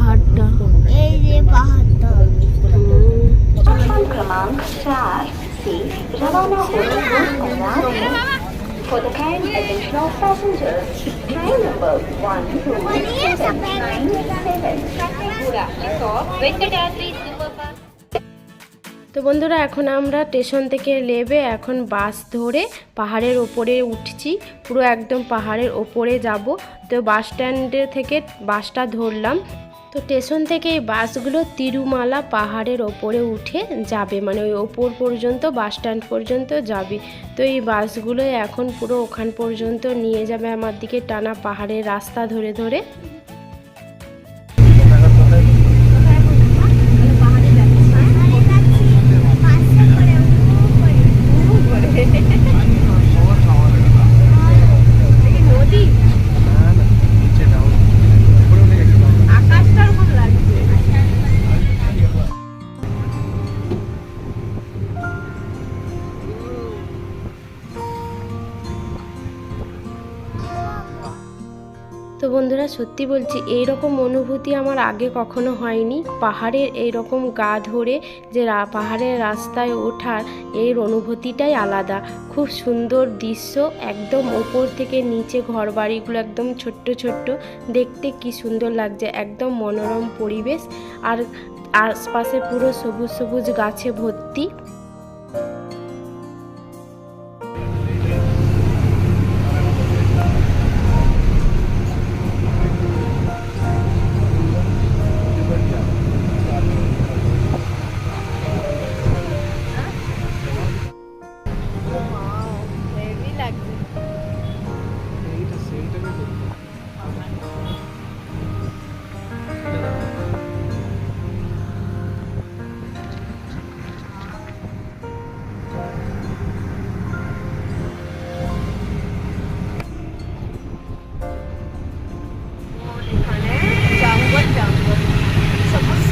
পাহাড়টা, এই যে পাহাড়টা। For the kind attention of passengers, train number 12797. তো বন্ধুরা, এখন আমরা স্টেশন থেকে নেমে এখন বাস ধরে পাহাড়ের ওপরে উঠছি। পুরো একদম পাহাড়ের ওপরে যাব। তো বাস স্ট্যান্ডে থেকে বাসটা ধরলাম। তো স্টেশন থেকে এই বাসগুলো তিরুমালা পাহাড়ের ওপরে উঠে যাবে, মানে ওই ওপর পর্যন্ত বাস স্ট্যান্ড পর্যন্ত যাবে। তো এই বাসগুলো এখন পুরো ওখান পর্যন্ত নিয়ে যাবে আমার দিকে টানা পাহাড়ের রাস্তা ধরে ধরে। তো বন্ধুরা, সত্যি বলছি, এইরকম অনুভূতি আমার আগে কখনো হয়নি। পাহাড়ের এইরকম গা ধরে যে পাহাড়ের রাস্তায় ওঠার এর অনুভূতিটাই আলাদা। খুব সুন্দর দৃশ্য, একদম ওপর থেকে নিচে ঘরবাড়িগুলো একদম ছোট্ট ছোট্ট, দেখতে কি সুন্দর লাগছে, একদম মনোরম পরিবেশ। আর আশপাশে পুরো সবুজ সবুজ গাছে ভর্তি।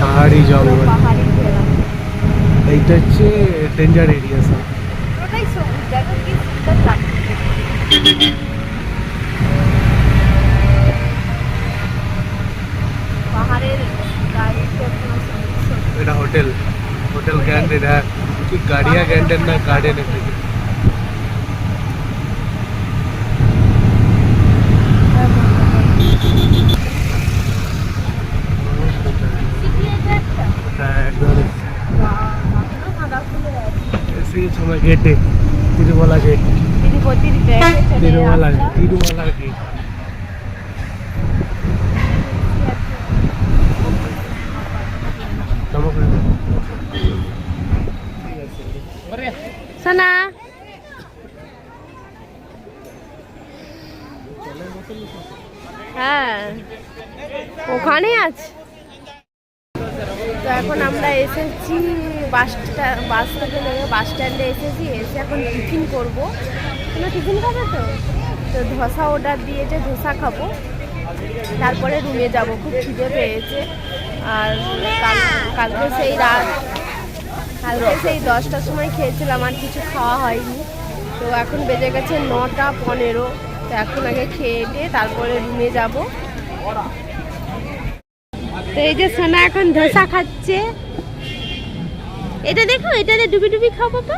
পাহাড়ি জঙ্গল, এইটা হচ্ছে ডেঞ্জার এরিয়া। স্যার ওটাই সবুজ, দেখো কি সুন্দর লাগছে। পাহাড়ের এটা হোটেল গ্র্যান্ড। এটা কি গাড়িয়া গ্র্যান্ডের না গার্ডেন? गेटे तिरुमाला गेट, तिरुमाला गेट। সোনা, হ্যাঁ ওখানে আছে। তো এখন আমরা এসেছি বাস থেকে নেমে বাস স্ট্যান্ডে এসেছি। এসে এখন টিফিন করবো। কোনো টিফিন খাবে? তো ধোসা অর্ডার দিয়েছে, ধোসা খাবো, তারপরে রুমে যাব। খুব খিদে পেয়েছে। আর কালকে সেই 10টার সময় খেয়েছিলাম, আর কিছু খাওয়া হয়নি। তো এখন বেজে গেছে 9টা 15। তো এখন আগে খেয়ে দিয়ে তারপরে রুমে যাব। তো এই যে সোনা এখন ধোসা খাচ্ছে। এটা দেখো, এটাতে ডুবি ডুবি খাও বাবা।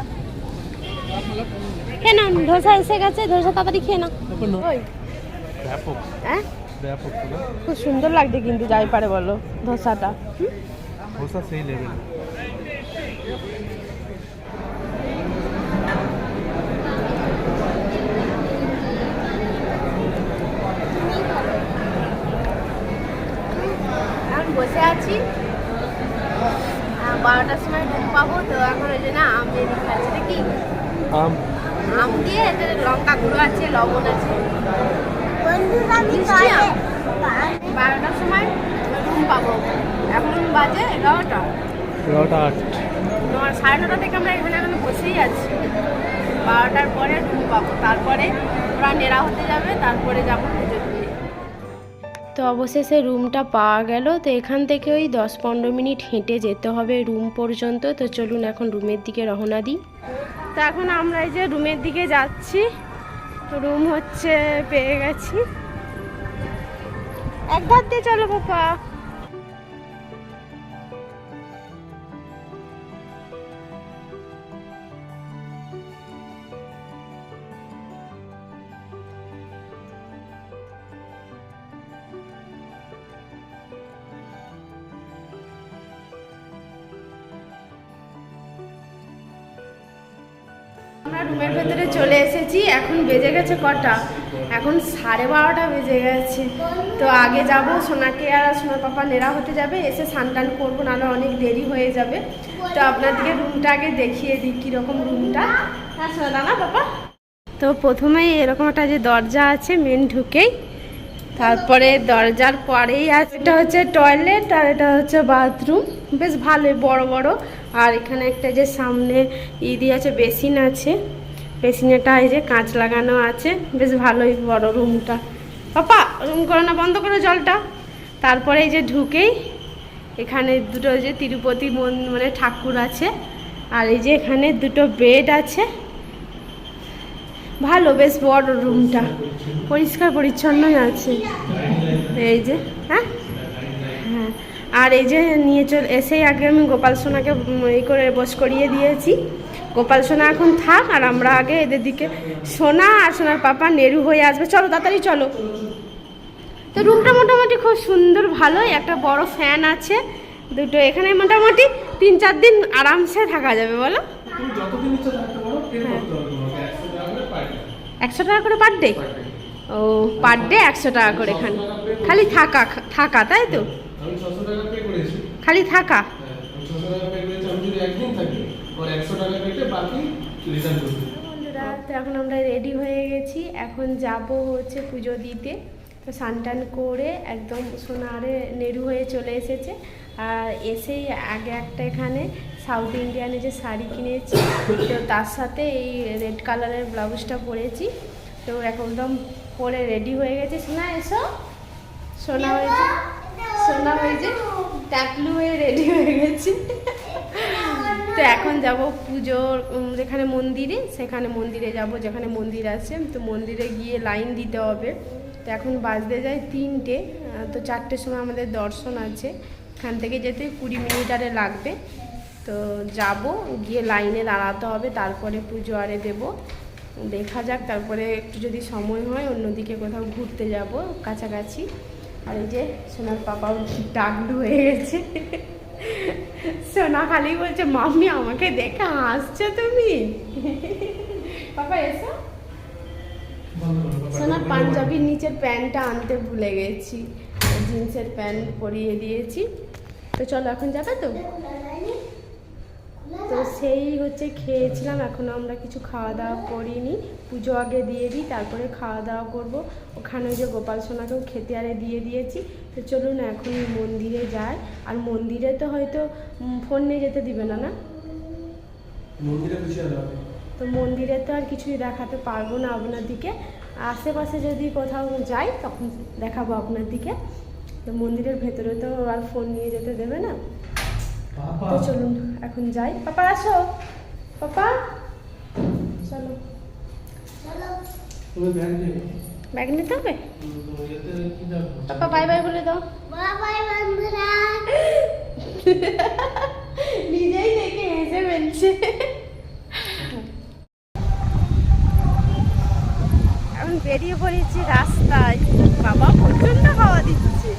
কেন ধোসা এসে গেছে, ধোসা তাড়াতাড়ি খেয়ে নাও। হ্যাঁ, খুব সুন্দর লাগছে কিন্তু, যাই পারে বলো ধোসাটা। ধোসা সেই লেভেল। বসে আছি, 12টার সময় রুম পাবো। তো এখন ওই জন্য আম দিয়ে খাচ্ছি। নাকি আম দিয়ে এতে লঙ্কা গুঁড়ো আছে, লবণ আছে। 12টার সময় রুম পাবো। এখন বাজে 11টা 8। 9:30 থেকে আমরা এখানে এখন বসেই আছি। 12টার পরে রুম পাবো, তারপরে ওরা নেড়া হতে যাবে, তারপরে যাবো পুজো দিয়ে। তো অবশেষে রুমটা পাওয়া গেল। তো এখান থেকে ওই 10-15 মিনিট হেঁটে যেতে হবে রুম পর্যন্ত। তো চলুন এখন রুমের দিকে রওনা দিই। তো এখন আমরা এই যে রুমের দিকে যাচ্ছি। রুম হচ্ছে পেয়ে গেছি। এক ধার দিয়ে চলো পাপা। রুমের ভেতরে চলে এসেছি। এখন বেজে গেছে কটা, এখন 12:30 বেজে গেছে। তো আগে যাব, সোনাকে আর সোনার পাপা নেড়া হতে যাবে, এসে স্নান করবো, নাহলে অনেক দেরি হয়ে যাবে। তো আপনাদেরকে রুমটা আগে দেখিয়ে দিই কীরকম রুমটা। হ্যাঁ সোনা না পাপা। তো প্রথমেই এরকম একটা যে দরজা আছে মেন ঢুকেই, তারপরে দরজার পরেই আছে এটা হচ্ছে টয়লেট আর এটা হচ্ছে বাথরুম, বেশ ভালোই বড় বড়। আর এখানে একটা যে সামনে দিয়ে আছে বেসিন আছে, বেসিনেটা এই যে কাঁচ লাগানো আছে, বেশ ভালোই বড় রুমটা। পাপা রুম করো না, বন্ধ করো জলটা। তারপরে এই যে ঢুকেই এখানে দুটো যে তিরুপতি মানে ঠাকুর আছে, আর এই যে এখানে দুটো বেড আছে, ভালো বেশ বড় রুমটা, পরিষ্কার পরিচ্ছন্নই আছে। এই যে হ্যাঁ হ্যাঁ, আর এই যে নিয়ে এসেই আগে আমি গোপাল সোনাকে এই করে বস করিয়ে দিয়েছি। গোপাল সোনা এখন থাক, আর আমরা আগে এদের দিকে সোনা আর সোনার পাপা নেরু হয়ে আসবে। চলো তাড়াতাড়ি চলো। তো রুমটা মোটামুটি খুব সুন্দর, ভালোই, একটা বড় ফ্যান আছে দুটো, এখানে মোটামুটি 3-4 দিন আরামসে থাকা যাবে বলো। 100 টাকা করে পার ডে? ও পার ডে 100 টাকা করে, এখানে খালি থাকা থাকা তাই তো? খালি থাকা। বন্ধুরা তো এখন আমরা রেডি হয়ে গেছি, এখন যাব হচ্ছে পুজো দিতে। তো স্নান করে একদম সোনারে নেরু হয়ে চলে এসেছে। আর এসেই আগে একটা এখানে সাউথ ইন্ডিয়ানে যে শাড়ি কিনেছি, তো তার সাথে এই রেড কালারের ব্লাউজটা পরেছি। তো একদম পরে রেডি হয়ে গেছে। সোনা এসো, সোনা হয়েছে, সোনা হয়েছে ট্যাকলু হয়ে রেডি হয়ে গেছি। তো এখন যাব পুজোর যেখানে মন্দিরে, সেখানে মন্দিরে যাব, যেখানে মন্দির আছে। তো মন্দিরে গিয়ে লাইন দিতে হবে। তো এখন বাজতে যায় 3টে, তো 4টের সময় আমাদের দর্শন আছে। এখান থেকে যেতে 20 মিনিট আরে লাগবে। তো যাব, গিয়ে লাইনে দাঁড়াতে হবে, তারপরে পুজো আরে দেবো। দেখা যাক, তারপরে একটু যদি সময় হয় অন্যদিকে কোথাও ঘুরতে যাব কাছাকাছি। আর এই যে সোনার পাপাও টাকলু হয়ে গেছে। সোনা খালি বলছে মাম্মি আমাকে দেখে হাসছো তুমি। পাপা এসো। সোনার পাঞ্জাবির নিচের প্যান্টটা আনতে ভুলে গেছি, জিন্সের প্যান্ট পরিয়ে দিয়েছি। তো চলো এখন যাবে তো। তো সেই হচ্ছে খেয়েছিলাম, এখনও আমরা কিছু খাওয়া দাওয়া করিনি। পুজো আগে দিয়ে দিই, তারপরে খাওয়া দাওয়া করব। ওখানে যে গোপাল সোনাকেও খেতে আরে দিয়ে দিয়েছি। তো চলুন এখন মন্দিরে যাই। আর মন্দিরে তো হয়তো ফোন নিয়ে যেতে দিবে না, না? তো মন্দিরে তো আর কিছুই দেখাতে পারবো না আপনাদেরকে। আশেপাশে যদি কোথাও যাই তখন দেখাবো আপনাদেরকে। তো মন্দিরের ভেতরে তো আর ফোন নিয়ে যেতে দেবে না। তো চলুন এখন যাই। পাপা আসো, পাপা চলো। ব্যাগ নিতে হবে? পাপা বাই বাই বলে দাও। বাই বন্ধুরা। নিজেই দেখে হেসে ফেলছে। এখন বেরিয়ে পড়েছি রাস্তায়, বাবা প্রচন্ড হাওয়া দিচ্ছে।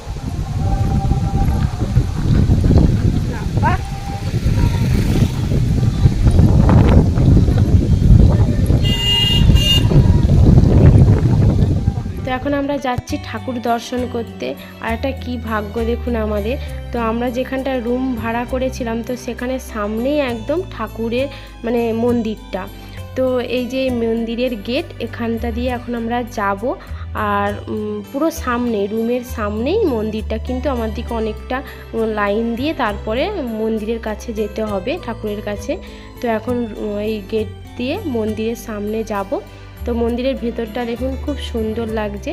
তো এখন আমরা যাচ্ছি ঠাকুর দর্শন করতে। আর একটা কী ভাগ্য দেখুন আমাদের। তো আমরা যেখানটা রুম ভাড়া করেছিলাম, তো সেখানে সামনেই একদম ঠাকুরের মানে মন্দিরটা। তো এই যে মন্দিরের গেট, এখানটা দিয়ে এখন আমরা যাব। আর পুরো সামনে, রুমের সামনেই মন্দিরটা, কিন্তু আমার দিকে অনেকটা লাইন দিয়ে তারপরে মন্দিরের কাছে যেতে হবে, ঠাকুরের কাছে। তো এখন এই গেট দিয়ে মন্দিরের সামনে যাব। তো মন্দিরের ভেতরটা দেখুন খুব সুন্দর লাগছে।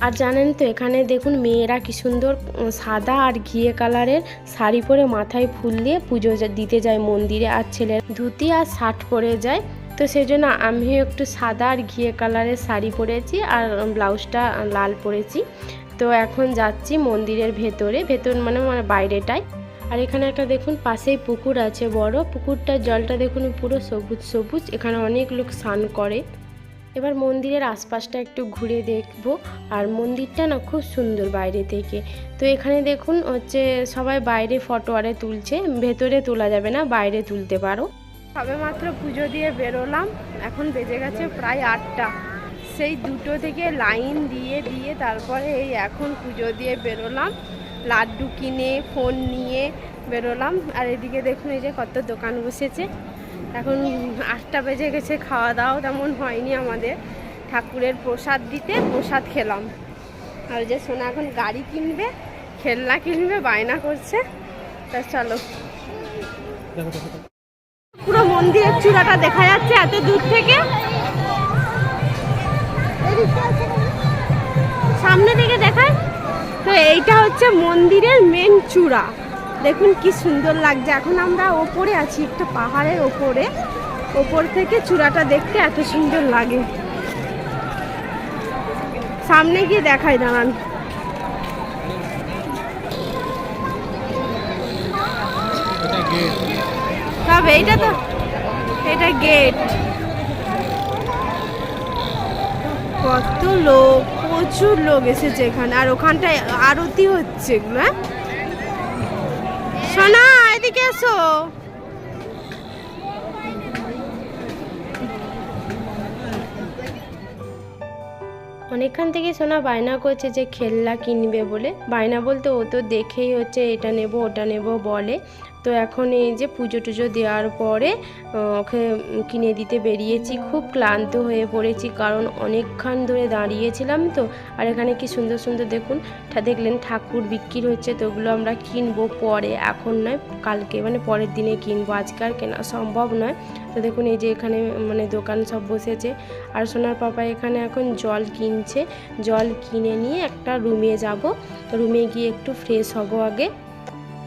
আর জানেন তো এখানে দেখুন মেয়েরা কি সুন্দর সাদা আর ঘিয়ে কালারের শাড়ি পরে মাথায় ফুল দিয়ে পুজো দিতে যায় মন্দিরে, আর ছেলের ধুতি আর শার্ট পরে যায়। তো সেই জন্য আমিও একটু সাদা আর ঘিয়ে কালারের শাড়ি পরেছি আর ব্লাউজটা লাল পরেছি। তো এখন যাচ্ছি মন্দিরের ভেতর মানে বাইরেটায়। আর এখানে একটা দেখুন পাশেই পুকুর আছে, বড় পুকুরটার জলটা দেখুন পুরো সবুজ সবুজ, এখানে অনেক লোক স্নান করে। এবার মন্দিরের আশপাশটা একটু ঘুরে দেখব। আর মন্দিরটা না খুব সুন্দর বাইরে থেকে। তো এখানে দেখুন হচ্ছে সবাই বাইরে ফটো আরে তুলছে, ভেতরে তোলা যাবে না, বাইরে তুলতে পারো। সবে মাত্র পুজো দিয়ে বেরোলাম, এখন বেজে গেছে প্রায় 8টা। সেই 2টো থেকে লাইন দিয়ে দিয়ে তারপরে এই এখন পুজো দিয়ে বেরোলাম, লাড্ডু কিনে ফোন নিয়ে বেরোলাম। আর এদিকে দেখুন এই যে কত দোকান বসেছে। এখন 8টা বেজে গেছে, খাওয়া দাওয়া তেমন হয়নি আমাদের, ঠাকুরের প্রসাদ দিতে প্রসাদ খেলাম। আর যে সোনা এখন গাড়ি কিনবে, খেলনা কিনবে, বায়না করছে। তা চলো, পুরো মন্দিরের চূড়াটা দেখা যাচ্ছে এত দূর থেকে, সামনে থেকে দেখায়। তো এইটা হচ্ছে মন্দিরের মেন চূড়া, দেখুন কি সুন্দর লাগছে। এখন আমরা ওপরে আছি, একটা পাহাড়ের ওপরে, ওপর থেকে চূড়াটা দেখতে এত সুন্দর লাগে। সামনে গিয়ে দেখাই, দাঁড়ান। তবে এইটা তো, এটা গেট। কত লোক, প্রচুর লোক এসেছে এখানে। আর ওখানটায় আরতি হচ্ছে এগুলো। হ্যাঁ সোনা, এদিকে এসো। অনেকক্ষণ থেকে সোনা বায়না করছে যে খেলনা কিনবে বলে। বায়না বলতে ও তো দেখেই হচ্ছে এটা নেব ওটা নেব বলে। তো এখন এই যে পুজো টুজো দেওয়ার পরে ওকে কিনে দিতে বেরিয়েছি। খুব ক্লান্ত হয়ে পড়েছি, কারণ অনেকক্ষণ ধরে দাঁড়িয়েছিলাম তো। আর এখানে কি সুন্দর সুন্দর দেখুন, দেখলেন ঠাকুর বিক্রি হচ্ছে, তো ওগুলো আমরা কিনবো পরে, এখন নয়, কালকে মানে পরের দিনে কিনবো, আজকে আর কেনা সম্ভব নয়। তো দেখুন এই যে এখানে মানে দোকান সব বসেছে। আর সোনার পাপা এখানে এখন জল কিনছে, জল কিনে নিয়ে একটা রুমে যাব। রুমে গিয়ে একটু ফ্রেশ হব আগে।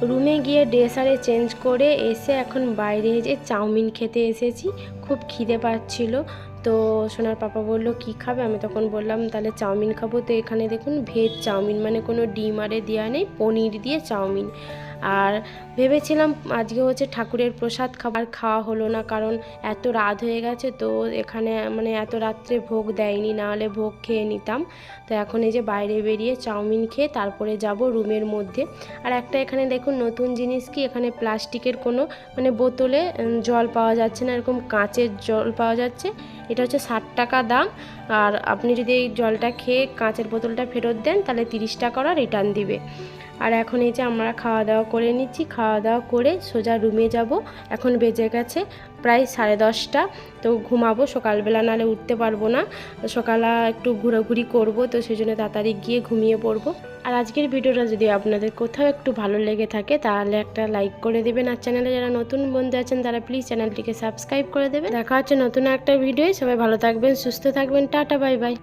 রুমে গিয়ে ড্রেস আরে চেঞ্জ করে এসে এখন বাইরে যে চাউমিন খেতে এসেছি, খুব খিদে পাচ্ছিল। তো সোনার পাপা বললো কি খাবে, আমি তখন বললাম তাহলে চাউমিন খাবো। তো এখানে দেখুন ভেজ চাউমিন, মানে কোনো ডিম আরে দেওয়া নেই, পনির দিয়ে চাউমিন। আর ভেবেছিলাম আজকে হচ্ছে ঠাকুরের প্রসাদ খাবার, খাওয়া হলো না, কারণ এত রাত হয়ে গেছে। তো এখানে মানে এত রাত্রে ভোগ দেয়নি, না হলে ভোগ খেয়ে নিতাম। তো এখন এই যে বাইরে বেরিয়ে চাউমিন খেয়ে তারপরে যাব রুমের মধ্যে। আর একটা এখানে দেখুন নতুন জিনিস কি, এখানে প্লাস্টিকের কোনো মানে বোতলে জল পাওয়া যাচ্ছে না, এরকম কাঁচের জল পাওয়া যাচ্ছে। এটা হচ্ছে 60 টাকা দাম। আর আপনি যদি এই জলটা খেয়ে কাঁচের বোতলটা ফেরত দেন তাহলে 30 টাকা রিটার্ন দিবে। আর এখন এই যে আমরা খাওয়া দাওয়া করে নিচ্ছি, খাওয়া দাওয়া করে সোজা রুমে যাব। এখন বেজে গেছে প্রায় 10:30। তো ঘুমাবো, সকালবেলা নাহলে উঠতে পারবো না। সকালে একটু ঘোরাঘুরি করবো, তো সেই জন্য তাড়াতাড়ি গিয়ে ঘুমিয়ে পড়বো। আর আজকের ভিডিওটা যদি আপনাদের কোথাও একটু ভালো লেগে থাকে তাহলে একটা লাইক করে দেবেন। আর চ্যানেলে যারা নতুন বন্ধু আছেন তারা প্লিজ চ্যানেলটিকে সাবস্ক্রাইব করে দেবেন। দেখা হচ্ছে নতুন একটা ভিডিও। সবাই ভালো থাকবেন, সুস্থ থাকবেন, টাটা, বাই বাই।